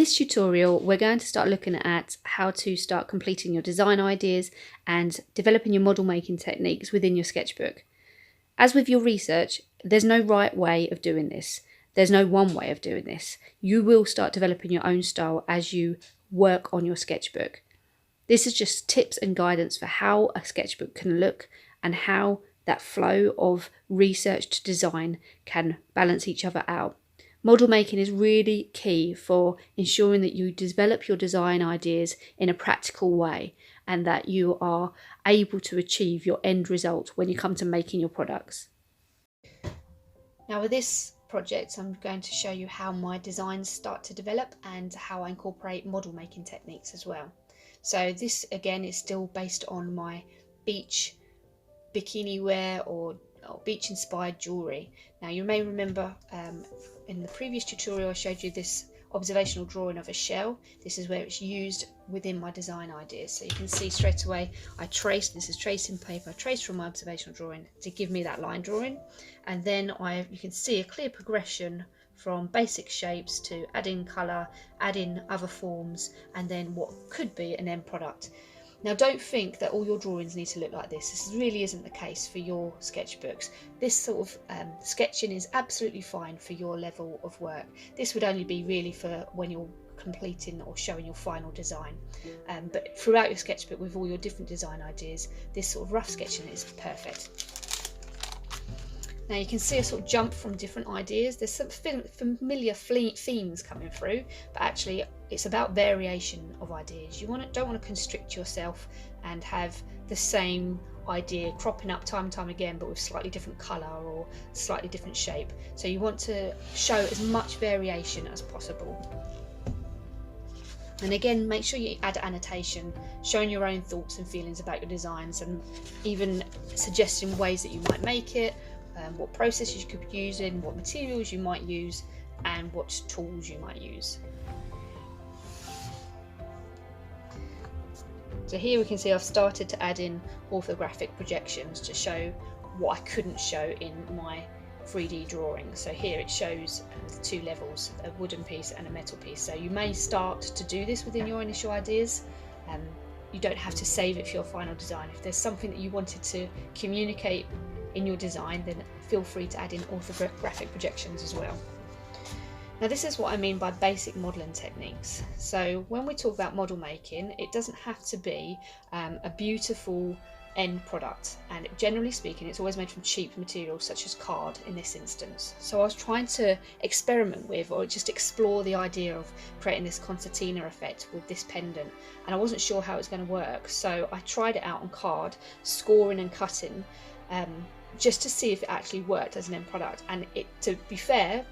this tutorial, we're going to start looking at how to start completing your design ideas and developing your model making techniques within your sketchbook. As with your research, there's no right way of doing this. There's no one way of doing this. You will start developing your own style as you work on your sketchbook. This is just tips and guidance for how a sketchbook can look and how that flow of research to design can balance each other out. Model making is really key for ensuring that you develop your design ideas in a practical way and that you are able to achieve your end result when you come to making your products. Now with this project, I'm going to show you how my designs start to develop and how I incorporate model making techniques as well. So this again is still based on my beach bikini wear or beach inspired jewellery. Now you may remember in the previous tutorial I showed you this observational drawing of a shell. This is where it's used within my design ideas. So you can see straight away this is tracing paper, I traced from my observational drawing to give me that line drawing, and then you can see a clear progression from basic shapes to add in colour, add in other forms, and then what could be an end product. Now don't think that all your drawings need to look like this. This really isn't the case for your sketchbooks. This sort of sketching is absolutely fine for your level of work. This would only be really for when you're completing or showing your final design. But throughout your sketchbook with all your different design ideas, this sort of rough sketching is perfect. Now you can see a sort of jump from different ideas. There's some familiar themes coming through, but actually it's about variation of ideas. You don't want to constrict yourself and have the same idea cropping up time and time again, but with slightly different colour or slightly different shape. So you want to show as much variation as possible. And again, make sure you add annotation, showing your own thoughts and feelings about your designs, and even suggesting ways that you might make it, what processes you could be using, what materials you might use, and what tools you might use. So here we can see I've started to add in orthographic projections to show what I couldn't show in my 3D drawing. So here it shows the two levels, a wooden piece and a metal piece. So you may start to do this within your initial ideas. You don't have to save it for your final design. If there's something that you wanted to communicate in your design, then feel free to add in orthographic projections as well. Now this is what I mean by basic modelling techniques. So when we talk about model making, it doesn't have to be a beautiful end product, and generally speaking it's always made from cheap materials such as card in this instance. So I was trying to experiment with, or just explore the idea of creating this concertina effect with this pendant, and I wasn't sure how it was going to work, so I tried it out on card, scoring and cutting, just to see if it actually worked as an end product. And to be fair,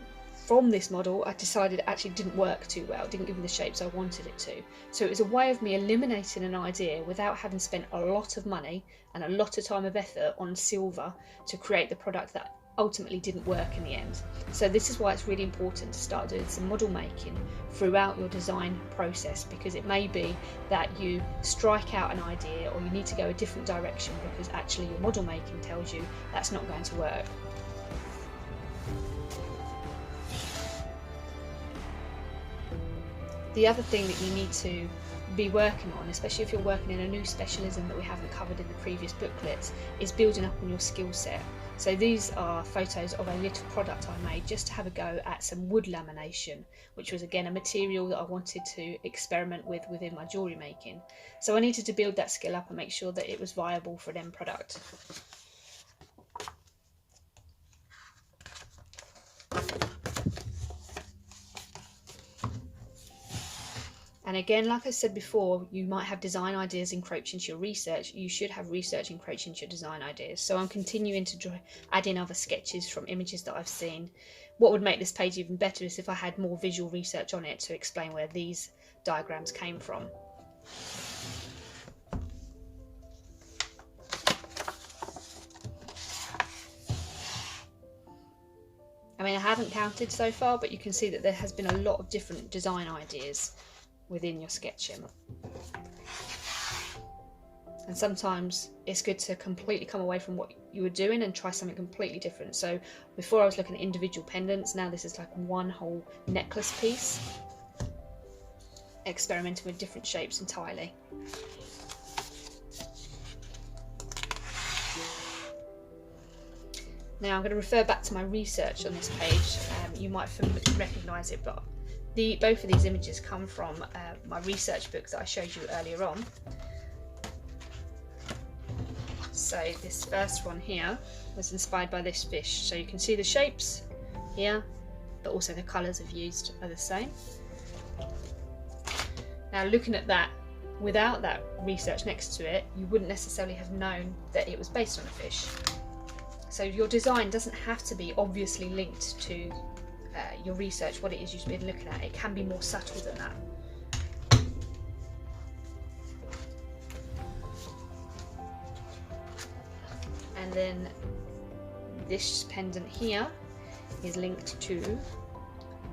from this model I decided it actually didn't work too well, it didn't give me the shapes I wanted it to. So it was a way of me eliminating an idea without having spent a lot of money and a lot of time of effort on silver to create the product that ultimately didn't work in the end. So this is why it's really important to start doing some model making throughout your design process, because it may be that you strike out an idea or you need to go a different direction because actually your model making tells you that's not going to work. The other thing that you need to be working on, especially if you're working in a new specialism that we haven't covered in the previous booklets, is building up on your skill set. So these are photos of a little product I made just to have a go at some wood lamination, which was again a material that I wanted to experiment with within my jewellery making. So I needed to build that skill up and make sure that it was viable for an end product. And again, like I said before, you might have design ideas encroach into your research. You should have research encroach into your design ideas. So I'm continuing to add in other sketches from images that I've seen. What would make this page even better is if I had more visual research on it to explain where these diagrams came from. I mean, I haven't counted so far, but you can see that there has been a lot of different design ideas within your sketching. And sometimes it's good to completely come away from what you were doing and try something completely different. So before I was looking at individual pendants, now this is like one whole necklace piece. experimenting with different shapes entirely. Now I'm going to refer back to my research on this page. You might recognise it, but both of these images come from my research book that I showed you earlier on. So this first one here was inspired by this fish. So you can see the shapes here, but also the colours I've used are the same. Now looking at that, without that research next to it, you wouldn't necessarily have known that it was based on a fish. So your design doesn't have to be obviously linked to your research, what it is you've been looking at. It can be more subtle than that. And then this pendant here is linked to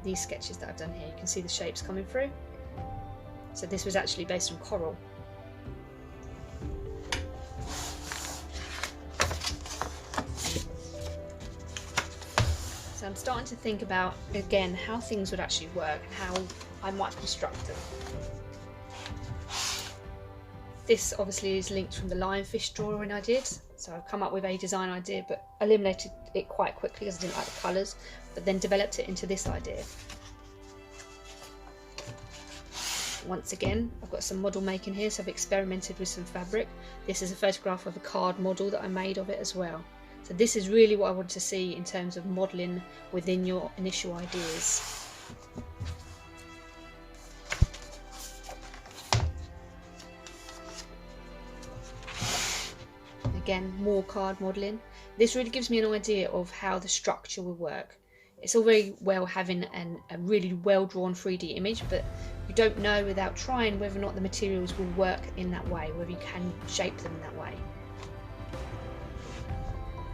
these sketches that I've done here. You can see the shapes coming through. So this was actually based on coral. So I'm starting to think about, again, how things would actually work and how I might construct them. This obviously is linked from the lionfish drawing I did. So I've come up with a design idea, but eliminated it quite quickly because I didn't like the colours, but then developed it into this idea. Once again, I've got some model making here, so I've experimented with some fabric. This is a photograph of a card model that I made of it as well. So this is really what I want to see in terms of modelling within your initial ideas. Again, more card modelling. This really gives me an idea of how the structure will work. It's all very well having a really well drawn 3D image, but you don't know without trying whether or not the materials will work in that way, whether you can shape them in that way.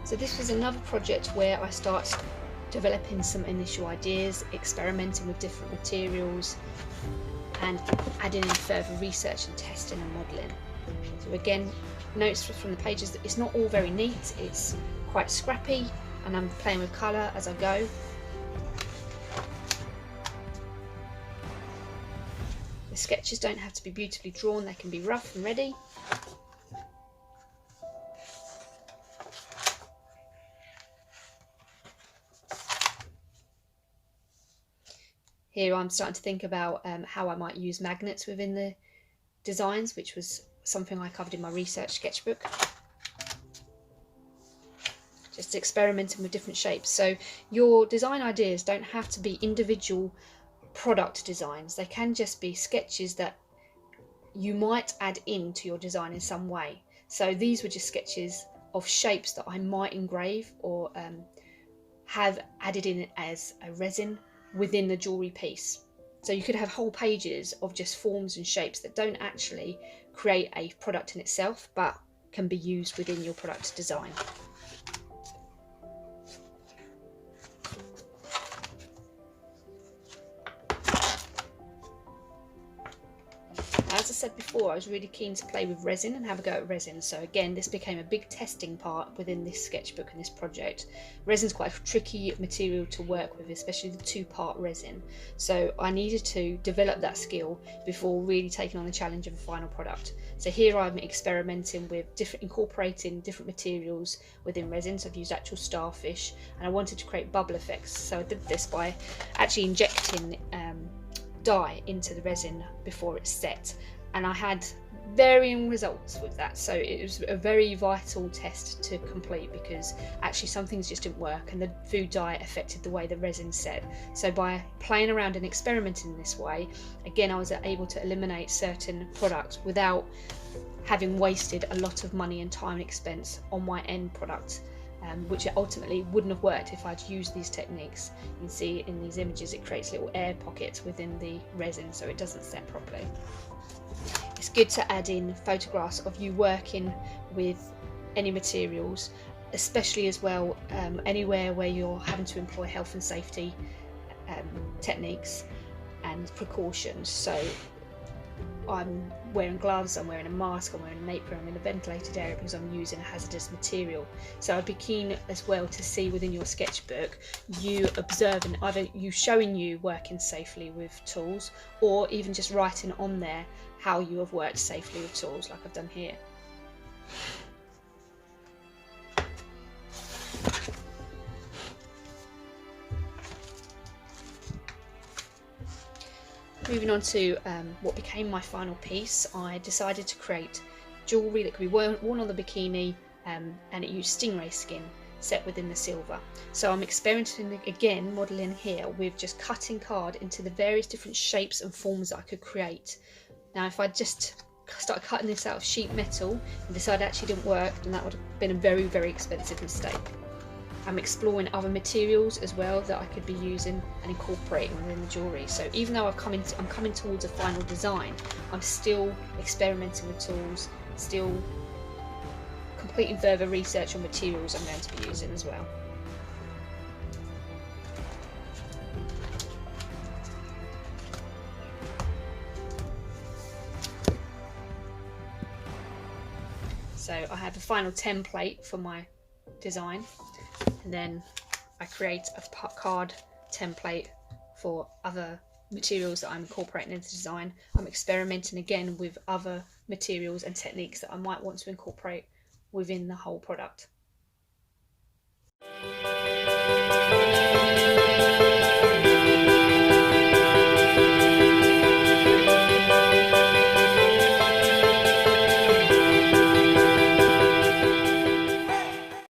So this was another project where I started developing some initial ideas, experimenting with different materials, and adding in further research and testing and modelling. So again, notes from the pages that it's not all very neat, it's quite scrappy, and I'm playing with colour as I go. The sketches don't have to be beautifully drawn, they can be rough and ready. Here I'm starting to think about how I might use magnets within the designs, which was something I covered in my research sketchbook. Just experimenting with different shapes. So your design ideas don't have to be individual product designs. They can just be sketches that you might add into your design in some way. So these were just sketches of shapes that I might engrave or have added in as a resin within the jewellery piece. So you could have whole pages of just forms and shapes that don't actually create a product in itself, but can be used within your product design. As I said before, I was really keen to play with resin and have a go at resin. So again, this became a big testing part within this sketchbook and this project. Resin's quite a tricky material to work with, especially the two-part resin. So I needed to develop that skill before really taking on the challenge of a final product. So here I'm experimenting with incorporating different materials within resin. So I've used actual starfish, and I wanted to create bubble effects. So I did this by actually injecting dye into the resin before it's set, and I had varying results with that. So it was a very vital test to complete, because actually some things just didn't work and the food dye affected the way the resin set. So by playing around and experimenting in this way, again, I was able to eliminate certain products without having wasted a lot of money and time and expense on my end product, which ultimately wouldn't have worked if I'd used these techniques. You can see in these images it creates little air pockets within the resin, so it doesn't set properly. It's good to add in photographs of you working with any materials, especially as well anywhere where you're having to employ health and safety techniques and precautions. So I'm wearing gloves, I'm wearing a mask, I'm wearing an apron, I'm in a ventilated area because I'm using a hazardous material. So I'd be keen as well to see within your sketchbook you observing, either you showing you working safely with tools, or even just writing on there how you have worked safely with tools, like I've done here. Moving on to what became my final piece, I decided to create jewellery that could be worn on the bikini, and it used stingray skin set within the silver. So I'm experimenting again, modelling here, with just cutting card into the various different shapes and forms that I could create. Now if I just started cutting this out of sheet metal and decided it actually didn't work, then that would have been a very, very expensive mistake. I'm exploring other materials as well that I could be using and incorporating within the jewellery. So even though I'm coming towards a final design, I'm still experimenting with tools, still completing further research on materials I'm going to be using as well. So I have a final template for my design, and then I create a card template for other materials that I'm incorporating into the design. I'm experimenting again with other materials and techniques that I might want to incorporate within the whole product.